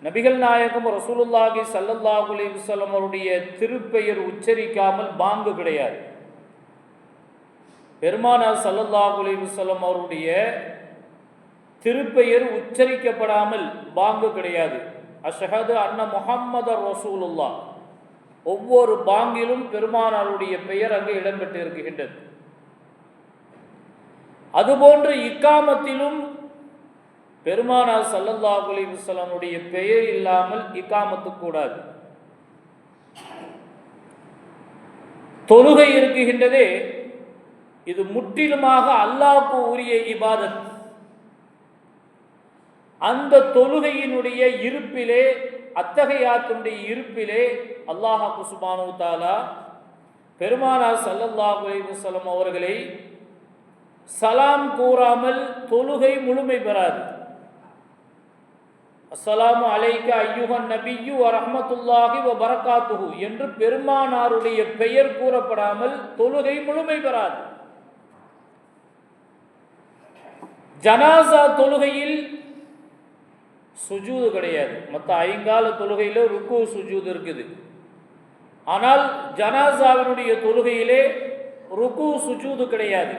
நபிகள் நாயகம் ரசூலுல்லாஹி ஸல்லல்லாஹு அலைஹி வஸல்லம் அவருடைய திருப்பெயர் உச்சரிக்காமல் பாங்கு கிடையாது. பெருமானார் ஸல்லல்லாஹு அலைஹி வஸல்லம் அவருடைய திருப்பெயர் உச்சரிக்கப்படாமல் பாங்கு கிடையாது. அஷ்ஹது அன்ன முஹம்மது ரசூலுல்லாஹ், ஒவ்வொரு பாங்கிலும் பெருமானாருடைய பெயர் அங்கு இடம்பெற்று இருக்கின்றது. அதுபோன்று இக்காமத்திலும் பெருமானார் ஸல்லல்லாஹு அலைஹி வஸல்லமுடைய பெயர் இல்லாமல் இக்காமத்து கூடாது. தொழுகை இருக்குகின்றதே, இது முற்றிலுமாக அல்லாஹ்வுக்கு உரிய இபாதத். அந்த தொழுகையினுடைய இருப்பிலே, அத்தகையாத்தினுடைய இருப்பிலே அல்லாஹ் சுப்ஹானஹு வ தஆலா பெருமானார் ஸல்லல்லாஹு அலைஹி வஸல்லம் அவர்களை சலாம் கூறாமல் தொழுகை முழுமை பெறாது. அஸ்ஸலாமு அலைக்க அய்யுஹன் நபிய்யு வ ரஹ்மத்துல்லாஹி வ பரகாத்துஹு என்று பெருமானாருடைய பெயர் கூறப்படாமல் தொழுகை முழுமை பெறாது. ஜனாசா தொழுகையில் சுஜூது கிடையாது. மற்ற ஐங்கால தொழுகையில் ருக்கு சுஜூது இருக்குது. ஆனால் ஜனாசாவினுடைய தொழுகையிலே ருக்கு சுஜூது கிடையாது.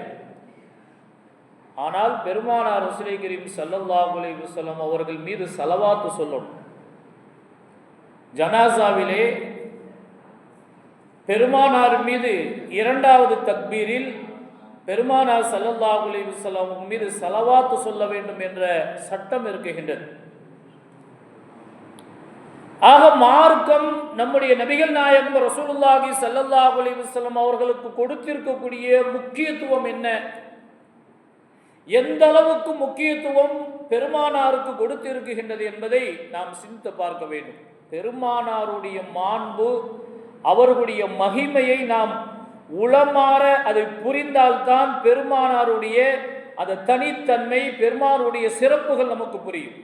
ஆனால் பெருமானார் ரசூலை கரீம் ஸல்லல்லாஹு அலைஹி வஸல்லம் அவர்கள் மீது ஸலவாத்து சொல்லணும். ஜனாசாவிலே பெருமானார் மீது இரண்டாவது தக்பீரில் பெருமானார் ஸல்லல்லாஹு அலைஹி வஸல்லம் மீது ஸலவாத்து சொல்ல வேண்டும் என்ற சட்டம் இருக்குகின்றது. ஆக மார்க்கம் நம்முடைய நபிகள் நாயகம் ரசூலுல்லாஹி ஸல்லல்லாஹு அலைஹி வஸல்லம் அவர்களுக்கு கொடுத்திருக்கக்கூடிய முக்கியத்துவம் என்ன, எந்த அளவுக்கு முக்கியத்துவம் பெருமானாருக்கு கொடுத்திருக்கின்றது என்பதை நாம் சிந்தித்து பார்க்க வேண்டும். பெருமானாருடைய மாண்பு, அவர்களுடைய மகிமையை நாம் உளமாற அதை புரிந்தால்தான் பெருமானாருடைய அந்த தனித்தன்மை, பெருமானாருடைய சிறப்புகள் நமக்கு புரியும்.